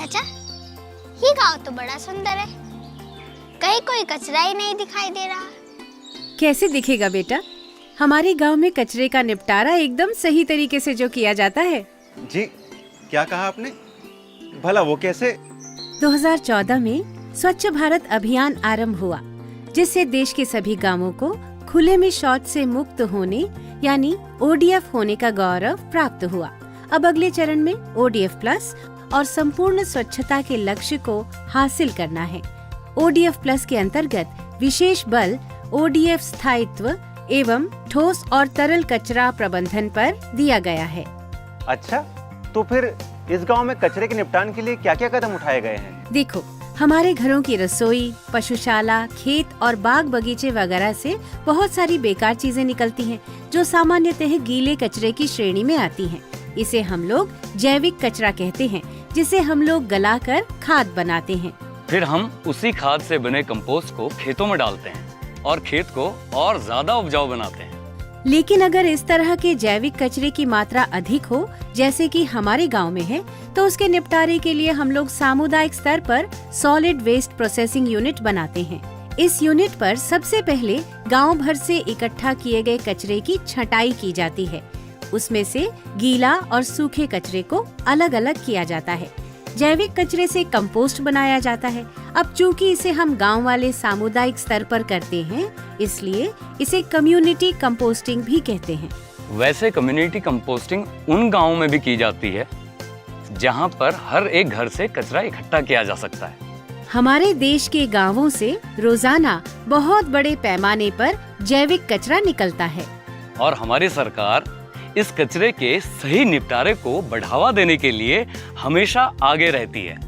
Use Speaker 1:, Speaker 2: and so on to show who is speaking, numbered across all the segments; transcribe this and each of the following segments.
Speaker 1: चाचा, ये गांव तो बड़ा सुंदर है, कहीं कोई कचरा ही नहीं दिखाई दे रहा।
Speaker 2: कैसे दिखेगा बेटा, हमारे गांव में कचरे का निपटारा एकदम सही तरीके से जो किया जाता है।
Speaker 3: जी, क्या कहा आपने? भला वो कैसे?
Speaker 2: 2014 में स्वच्छ भारत अभियान आरंभ हुआ, जिससे देश के सभी गांवों को खुले में शौच से मुक्त होने यानी ODF होने का गौरव प्राप्त हुआ। अब अगले चरण में ODF प्लस और संपूर्ण स्वच्छता के लक्ष्य को हासिल करना है। ODF प्लस के अंतर्गत विशेष बल ODF स्थायित्व एवं ठोस और तरल कचरा प्रबंधन पर दिया गया है।
Speaker 3: अच्छा, तो फिर इस गांव में कचरे के निपटान के लिए क्या-क्या कदम उठाए गए हैं?
Speaker 2: देखो, हमारे घरों की रसोई, पशुशाला, खेत और बाग बगीचे वगैरह से बहुत सारी बेकार चीजें निकलती हैं, जो सामान्यतः गीले कचरे की श्रेणी में आती हैं। इसे हम लोग जैविक कचरा कहते हैं, जिसे हम लोग गलाकर खाद बनाते हैं।
Speaker 4: फिर हम उसी खाद से बने कंपोस्ट को खेतों में डालते हैं और खेत को और ज्यादा उपजाऊ बनाते हैं।
Speaker 2: लेकिन अगर इस तरह के जैविक कचरे की मात्रा अधिक हो, जैसे कि हमारे गांव में है, तो उसके निपटारे के लिए हम लोग सामुदायिक स्तर पर सॉलिड वेस्ट प्रोसेसिंग यूनिट बनाते हैं। इस यूनिट पर सबसे पहले गांव भर से इकट्ठा किए गए कचरे की छँटाई की जाती है। उसमें से गीला और सूखे कचरे को अलग अलग किया जाता है। जैविक कचरे से कंपोस्ट बनाया जाता है। अब चूंकि इसे हम गांव वाले सामुदायिक स्तर पर करते हैं, इसलिए इसे कम्युनिटी कंपोस्टिंग भी कहते हैं।
Speaker 4: वैसे कम्युनिटी कंपोस्टिंग उन गांवों में भी की जाती है जहां पर हर एक घर से कचरा इकट्ठा किया जा सकता है।
Speaker 2: हमारे देश के गांवों से रोजाना बहुत बड़े पैमाने पर जैविक कचरा निकलता है
Speaker 4: और हमारी सरकार इस कचरे के सही निपटारे को बढ़ावा देने के लिए हमेशा आगे रहती है।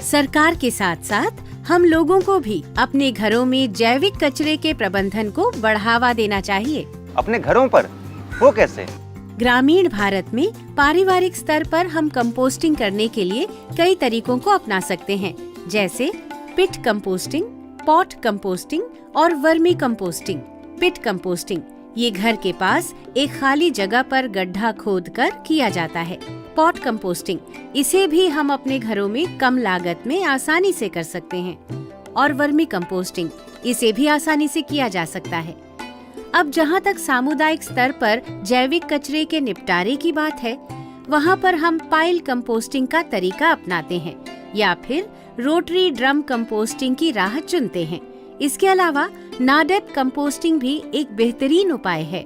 Speaker 2: सरकार के साथ साथ हम लोगों को भी अपने घरों में जैविक कचरे के प्रबंधन को बढ़ावा देना चाहिए।
Speaker 3: अपने घरों पर? वो कैसे?
Speaker 2: ग्रामीण भारत में पारिवारिक स्तर पर हम कंपोस्टिंग करने के लिए कई तरीकों को अपना सकते हैं, जैसे पिट कंपोस्टिंग, पॉट कंपोस्टिंग और वर्मी कंपोस्टिंग। पिट कंपोस्टिंग ये घर के पास एक खाली जगह पर गड्ढा खोदकर किया जाता है। पॉट कंपोस्टिंग, इसे भी हम अपने घरों में कम लागत में आसानी से कर सकते हैं। और वर्मी कंपोस्टिंग, इसे भी आसानी से किया जा सकता है। अब जहाँ तक सामुदायिक स्तर पर जैविक कचरे के निपटारे की बात है, वहाँ पर हम पाइल कंपोस्टिंग का तरीका अपनाते हैं या फिर रोटरी ड्रम कंपोस्टिंग की राह चुनते हैं। इसके अलावा नाडेप कंपोस्टिंग भी एक बेहतरीन उपाय है।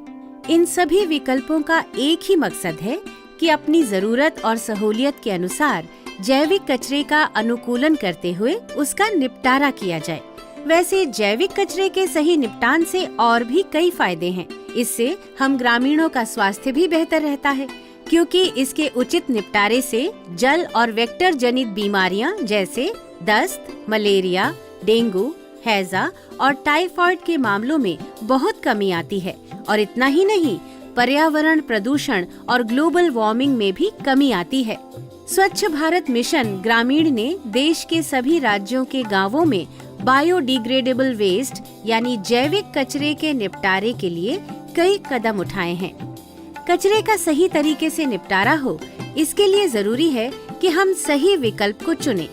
Speaker 2: इन सभी विकल्पों का एक ही मकसद है कि अपनी जरूरत और सहूलियत के अनुसार जैविक कचरे का अनुकूलन करते हुए उसका निपटारा किया जाए। वैसे जैविक कचरे के सही निपटान से और भी कई फायदे हैं। इससे हम ग्रामीणों का स्वास्थ्य भी बेहतर रहता है, क्योंकि इसके उचित निपटारे से जल और वेक्टर जनित बीमारियां जैसे दस्त, मलेरिया, डेंगू, हैजा और टाइफाइड के मामलों में बहुत कमी आती है। और इतना ही नहीं, पर्यावरण प्रदूषण और ग्लोबल वार्मिंग में भी कमी आती है। स्वच्छ भारत मिशन ग्रामीण ने देश के सभी राज्यों के गांवों में बायोडिग्रेडेबल वेस्ट यानी जैविक कचरे के निपटारे के लिए कई कदम उठाए हैं। कचरे का सही तरीके से निपटारा हो, इसके लिए जरूरी है कि हम सही विकल्प को चुनें।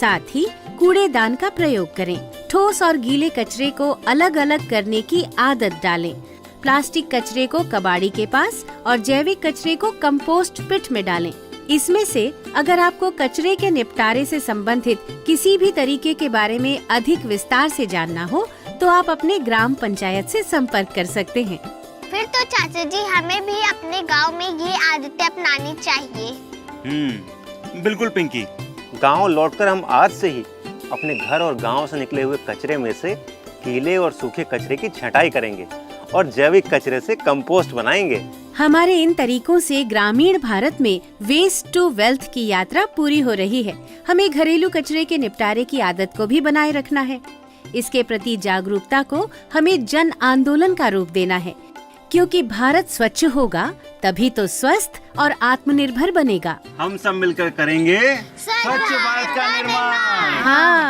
Speaker 2: साथ ही कूड़ेदान का प्रयोग करें। ठोस और गीले कचरे को अलग अलग करने की आदत डालें। प्लास्टिक कचरे को कबाड़ी के पास और जैविक कचरे को कंपोस्ट पिट में डालें। इसमें से अगर आपको कचरे के निपटारे से संबंधित किसी भी तरीके के बारे में अधिक विस्तार से जानना हो, तो आप अपने ग्राम पंचायत से संपर्क कर सकते हैं।
Speaker 1: फिर तो चाचा जी, हमें भी अपने गांव में ये आदतें अपनानी चाहिए।
Speaker 3: बिल्कुल पिंकी, गांव लौटकर हम आज से ही अपने घर और गांव से निकले हुए कचरे में से गीले और सूखे कचरे की छँटाई करेंगे और जैविक कचरे से कंपोस्ट बनाएंगे।
Speaker 2: हमारे इन तरीकों से ग्रामीण भारत में वेस्ट टू वेल्थ की यात्रा पूरी हो रही है। हमें घरेलू कचरे के निपटारे की आदत को भी बनाए रखना है। इसके प्रति जागरूकता को हमें जन आंदोलन का रूप देना है, क्योंकि भारत स्वच्छ होगा तभी तो स्वस्थ और आत्मनिर्भर बनेगा।
Speaker 3: हम सब मिलकर करेंगे स्वच्छ भारत का निर्माण।
Speaker 2: हाँ।